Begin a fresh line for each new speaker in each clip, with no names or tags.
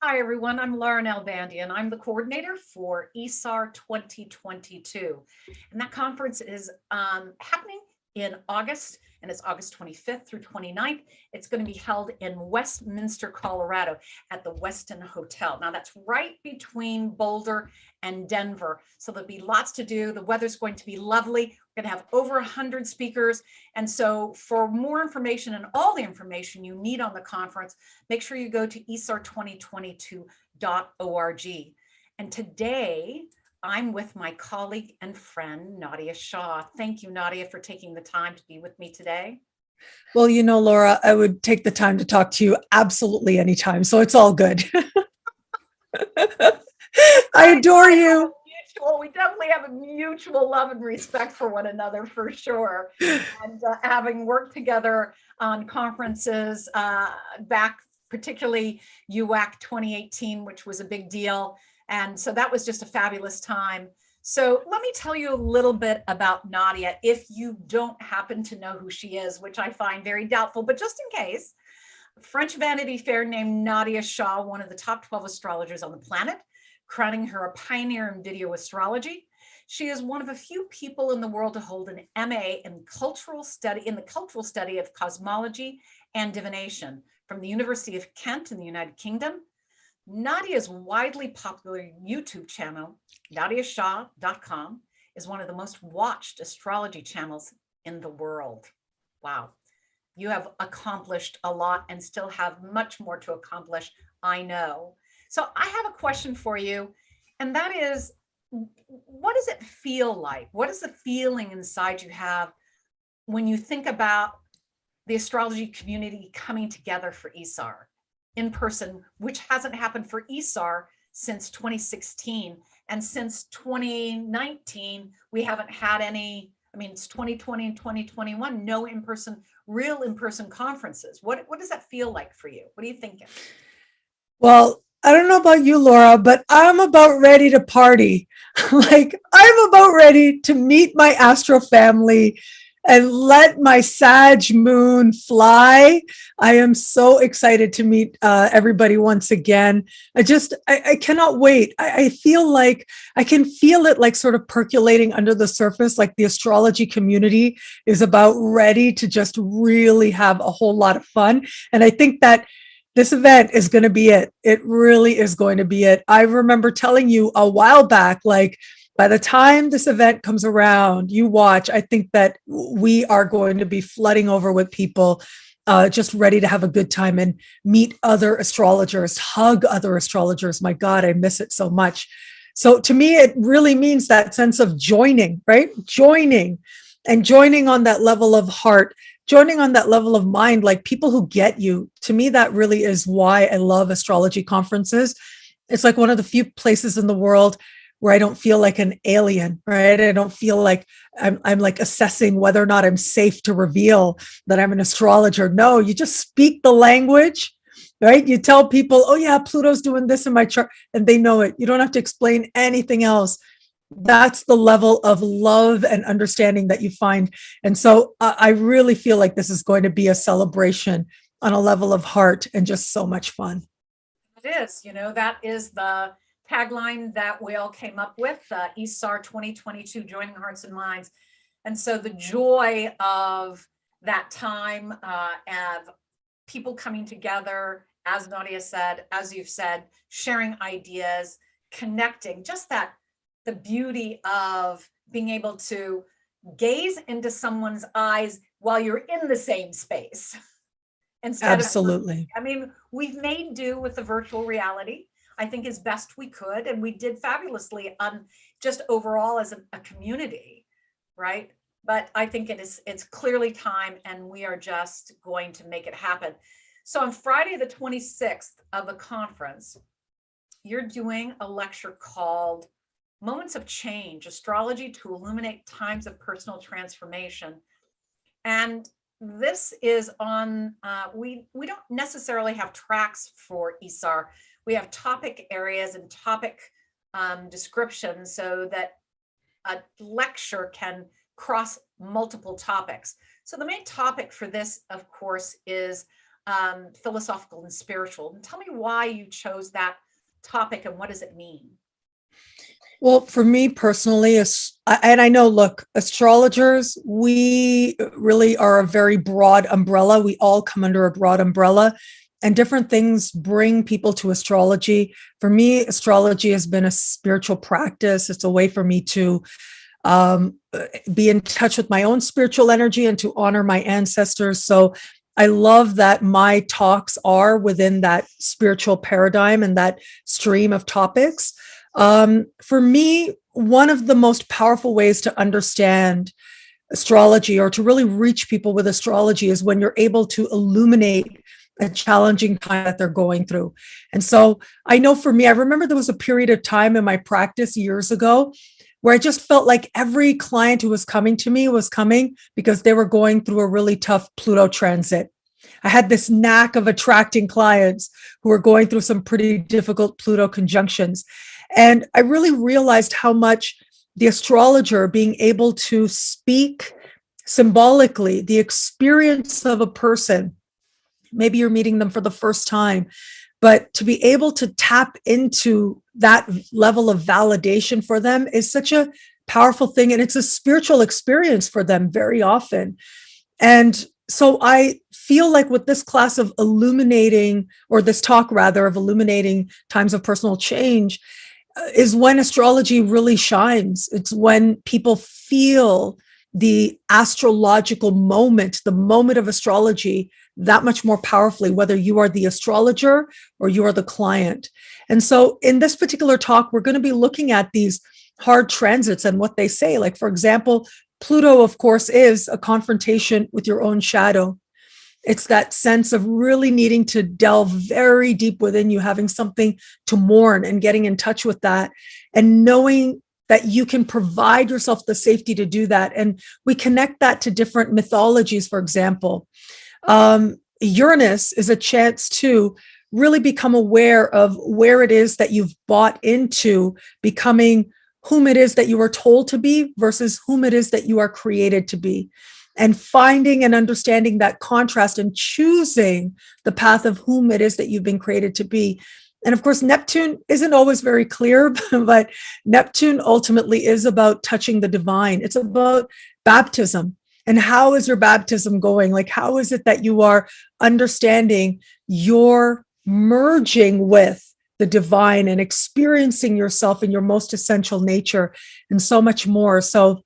Hi, everyone. I'm Lauren Albandia, and I'm the coordinator for ISAR 2022. And that conference is happening in August, and it's August 25th through 29th. It's going to be held in Westminster, Colorado at the Westin Hotel. Now, that's right between Boulder and Denver. So there'll be lots to do. The weather's going to be lovely. We're going to have over 100 speakers. And so for more information and all the information you need on the conference, make sure you go to isar2022.org. And today, I'm with my colleague and friend, Nadiya Shah. Thank you, Nadiya, for taking the time to be with me today.
Well, Laura, I would take the time to talk to you absolutely anytime. So it's all good. I adore you.
We definitely have a mutual love and respect for one another for sure. And having worked together on conferences back, particularly UAC 2018, which was a big deal. And so that was just a fabulous time. So let me tell you a little bit about Nadiya, if you don't happen to know who she is, which I find very doubtful, but just in case. French Vanity Fair named Nadiya Shah one of the top 12 astrologers on the planet, crowning her a pioneer in video astrology. She is one of a few people in the world to hold an MA in the cultural study of cosmology and divination from the University of Kent in the United Kingdom. Nadiya's widely popular YouTube channel, nadiyashah.com, is one of the most watched astrology channels in the world. Wow. You have accomplished a lot and still have much more to accomplish, I know. So I have a question for you, and that is, what does it feel like? What is the feeling inside you have when you think about the astrology community coming together for ISAR in person, which hasn't happened for ISAR since 2016. And since 2019, we haven't had any, it's 2020 and 2021, no real in-person conferences. What does that feel like for you? What are you thinking?
Well, I don't know about you, Laura, but I'm about ready to party. I'm about ready to meet my astro family and let my Sag moon fly. I am so excited to meet everybody once again. I cannot wait. I feel like I can feel it like sort of percolating under the surface, like the astrology community is about ready to just really have a whole lot of fun. And I think that this event is going to be it. It really is going to be it. I remember telling you a while back, like, by the time this event comes around, you watch, I think that we are going to be flooding over with people just ready to have a good time and meet other astrologers, hug other astrologers. My God, I miss it so much. So to me, it really means that sense of joining, right? Joining on that level of heart, joining on that level of mind, like people who get you. To me, that really is why I love astrology conferences. It's like one of the few places in the world where I don't feel like an alien, right? I don't feel like I'm like assessing whether or not I'm safe to reveal that I'm an astrologer. No, you just speak the language, right? You tell people, oh yeah, Pluto's doing this in my chart, and they know it. You don't have to explain anything else. That's the level of love and understanding that you find. And so I really feel like this is going to be a celebration on a level of heart and just so much fun.
It is, that is the tagline that we all came up with, ISAR 2022, Joining Hearts and Minds. And so the joy of that time of people coming together, as Nadiya said, as you've said, sharing ideas, connecting, just that the beauty of being able to gaze into someone's eyes while you're in the same space.
Absolutely.
We've made do with the virtual reality, I think, as best we could. And we did fabulously on just overall as a community, right? But I think it's clearly time, and we are just going to make it happen. So on Friday, the 26th of the conference, you're doing a lecture called Moments of Change, Astrology to Illuminate Times of Personal Transformation. And this is on, we don't necessarily have tracks for ISAR. We have topic areas and topic descriptions so that a lecture can cross multiple topics. So the main topic for this, of course, is philosophical and spiritual. And tell me why you chose that topic and what does it mean?
Well, for me personally, and I know, look, astrologers, we really are a very broad umbrella. We all come under a broad umbrella, and different things bring people to astrology. For me, astrology has been a spiritual practice. It's a way for me to um, be in touch with my own spiritual energy and to honor my ancestors. So I love that my talks are within that spiritual paradigm and that stream of topics. For me, one of the most powerful ways to understand astrology or to really reach people with astrology is when you're able to illuminate a challenging time that they're going through. And so I know for me, I remember there was a period of time in my practice years ago where I just felt like every client who was coming to me was coming because they were going through a really tough Pluto transit. I had this knack of attracting clients who were going through some pretty difficult Pluto conjunctions. And I really realized how much the astrologer being able to speak symbolically the experience of a person, maybe you're meeting them for the first time, but to be able to tap into that level of validation for them is such a powerful thing. And it's a spiritual experience for them very often. And so I feel like with this class of illuminating, or this talk rather, of illuminating times of personal change, is when astrology really shines. It's when people feel the astrological moment, the moment of astrology, that much more powerfully, whether you are the astrologer or you are the client. And so in this particular talk, we're going to be looking at these hard transits and what they say. Like, for example, Pluto, of course, is a confrontation with your own shadow. It's that sense of really needing to delve very deep within you, having something to mourn and getting in touch with that and knowing that you can provide yourself the safety to do that. And we connect that to different mythologies, for example. Uranus is a chance to really become aware of where it is that you've bought into becoming whom it is that you are told to be versus whom it is that you are created to be, and finding and understanding that contrast and choosing the path of whom it is that you've been created to be. And of course, Neptune isn't always very clear, but Neptune ultimately is about touching the divine. It's about baptism. And how is your baptism going? Like, how is it that you are understanding your merging with the divine and experiencing yourself in your most essential nature and so much more? So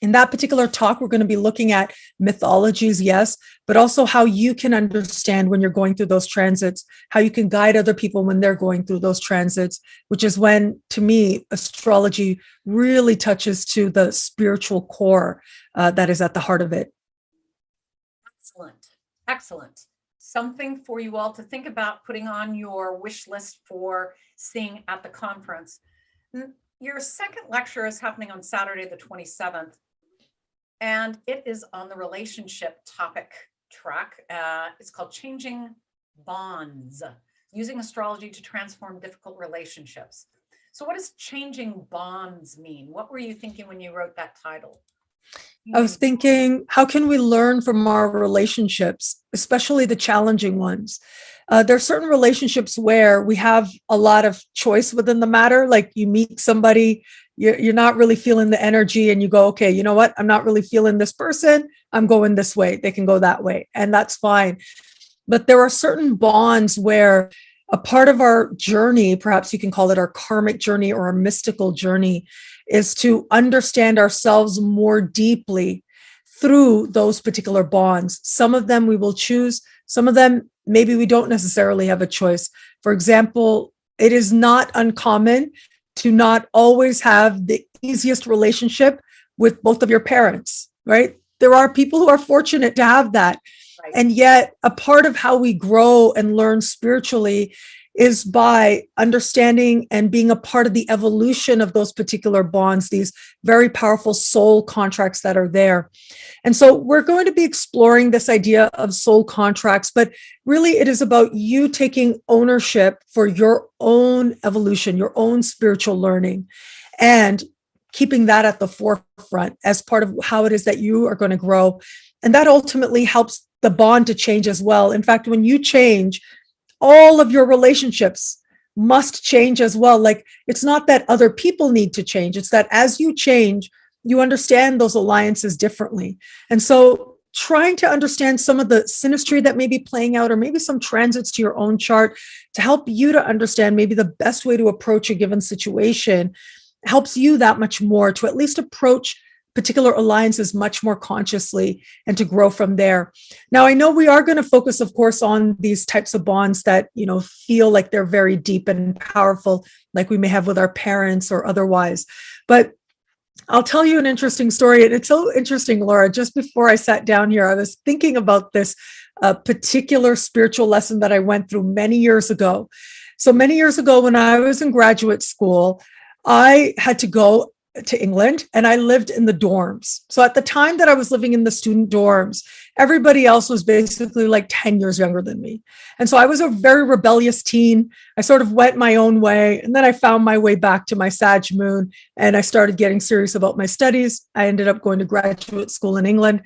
in that particular talk, we're going to be looking at mythologies, yes, but also how you can understand when you're going through those transits, how you can guide other people when they're going through those transits, which is when, to me, astrology really touches to the spiritual core that is at the heart of it.
Excellent. Excellent. Something for you all to think about putting on your wish list for seeing at the conference. Your second lecture is happening on Saturday, the 27th. And it is on the relationship topic track. It's called Changing Bonds, Using Astrology to Transform Difficult Relationships. So what does changing bonds mean? What were you thinking when you wrote that title?
I was thinking, how can we learn from our relationships, especially the challenging ones? There are certain relationships where we have a lot of choice within the matter. Like, you meet somebody, you're not really feeling the energy, and you go, okay, you know what? I'm not really feeling this person. I'm going this way. They can go that way, and that's fine. But there are certain bonds where a part of our journey, perhaps you can call it our karmic journey or our mystical journey, is to understand ourselves more deeply through those particular bonds. Some of them we will choose. Some of them, maybe we don't necessarily have a choice. For example, it is not uncommon to not always have the easiest relationship with both of your parents, right? There are people who are fortunate to have that. Right. And yet a part of how we grow and learn spiritually is by understanding and being a part of the evolution of those particular bonds, these very powerful soul contracts that are there. And so we're going to be exploring this idea of soul contracts, but really it is about you taking ownership for your own evolution, your own spiritual learning, and keeping that at the forefront as part of how it is that you are going to grow. And that ultimately helps the bond to change as well. In fact, when you change, all of your relationships must change as well. Like, it's not that other people need to change, it's that as you change, you understand those alliances differently. And so trying to understand some of the synastry that may be playing out, or maybe some transits to your own chart, to help you to understand maybe the best way to approach a given situation, helps you that much more to at least approach particular alliances much more consciously and to grow from there. Now, I know we are going to focus, of course, on these types of bonds that, feel like they're very deep and powerful, like we may have with our parents or otherwise. But I'll tell you an interesting story. And it's so interesting, Laura. Just before I sat down here, I was thinking about this particular spiritual lesson that I went through many years ago. So many years ago, when I was in graduate school, I had to go to England and I lived in the dorms. So at the time that I was living in the student dorms, everybody else was basically like 10 years younger than me. And so I was a very rebellious teen. I sort of went my own way. And then I found my way back to my Sag moon and I started getting serious about my studies. I ended up going to graduate school in England.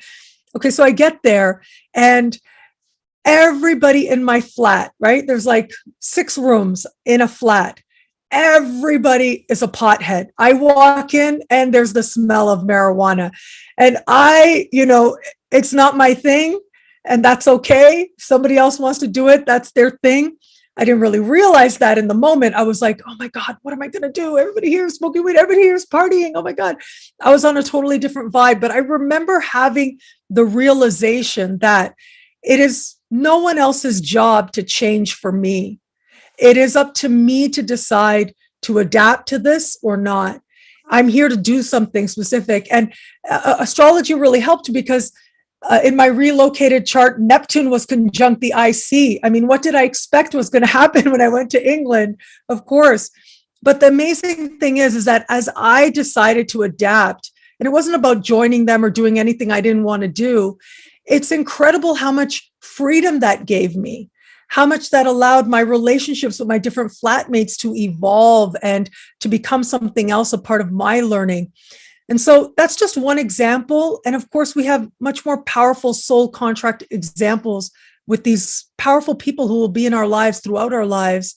Okay, so I get there and everybody in my flat, right? There's like 6 rooms in a flat. Everybody is a pothead. I walk in and there's the smell of marijuana. And it's not my thing. And that's okay. If somebody else wants to do it, that's their thing. I didn't really realize that in the moment. I was like, oh my God, what am I going to do? Everybody here is smoking weed. Everybody here is partying. Oh my God. I was on a totally different vibe. But I remember having the realization that it is no one else's job to change for me. It is up to me to decide to adapt to this or not. I'm here to do something specific. And astrology really helped because in my relocated chart, Neptune was conjunct the IC. I mean, what did I expect was going to happen when I went to England? Of course. But the amazing thing is that as I decided to adapt, and it wasn't about joining them or doing anything I didn't want to do, it's incredible how much freedom that gave me. How much that allowed my relationships with my different flatmates to evolve and to become something else, a part of my learning. And so that's just one example. And of course, we have much more powerful soul contract examples with these powerful people who will be in our lives throughout our lives.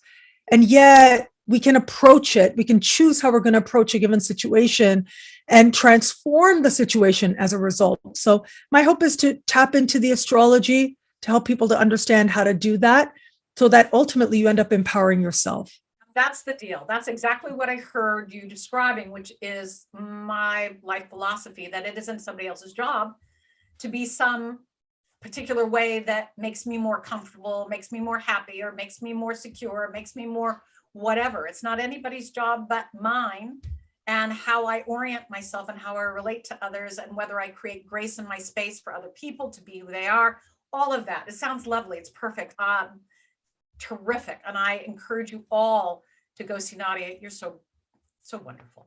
And yet we can approach it. We can choose how we're going to approach a given situation and transform the situation as a result. So my hope is to tap into the astrology to help people to understand how to do that so that ultimately you end up empowering yourself.
That's the deal. That's exactly what I heard you describing, which is my life philosophy, that it isn't somebody else's job to be some particular way that makes me more comfortable, makes me more happy, or makes me more secure, makes me more whatever. It's not anybody's job but mine, and how I orient myself and how I relate to others, and whether I create grace in my space for other people to be who they are. All of that. It sounds lovely. It's perfect. Terrific. And I encourage you all to go see Nadiya. You're so wonderful.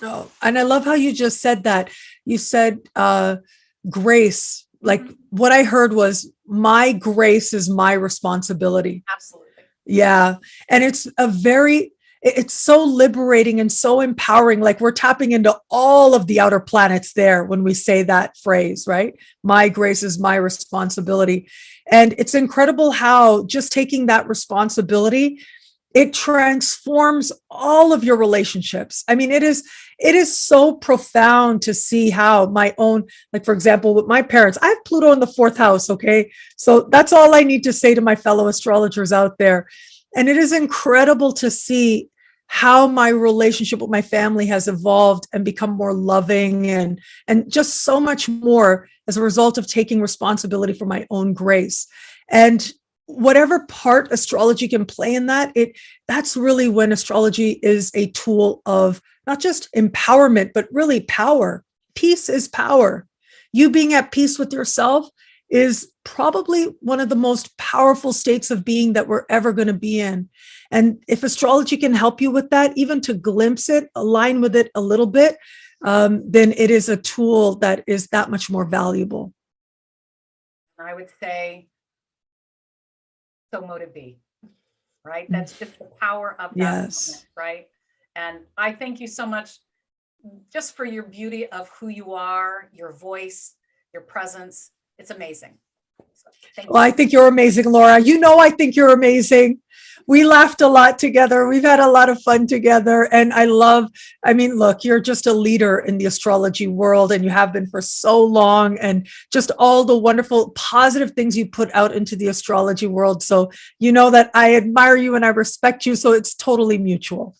Oh, and I love how you just said that. You said grace. Like what I heard was, my grace is my responsibility.
Absolutely.
Yeah. And it's so liberating and so empowering. Like we're tapping into all of the outer planets there when we say that phrase, right? My grace is my responsibility. And it's incredible how just taking that responsibility, it transforms all of your relationships. I mean, it is so profound to see how my own, like, for example, with my parents, I have Pluto in the 4th house. Okay. So that's all I need to say to my fellow astrologers out there. And it is incredible to see how my relationship with my family has evolved and become more loving and just so much more as a result of taking responsibility for my own grace. And whatever part astrology can play in that's really when astrology is a tool of not just empowerment, but really power. Peace is power. You being at peace with yourself is probably one of the most powerful states of being that we're ever going to be in. And if astrology can help you with that, even to glimpse it, align with it a little bit, then it is a tool that is that much more valuable.
I would say, so motive be, right? That's just the power of that moment, right? And I thank you so much just for your beauty of who you are, your voice, your presence. It's amazing. So, thank you.
Well, I think you're amazing, Laura. I think you're amazing. We laughed a lot together. We've had a lot of fun together. And look, you're just a leader in the astrology world, and you have been for so long, and just all the wonderful, positive things you put out into the astrology world. So, you know that I admire you and I respect you. So it's totally mutual.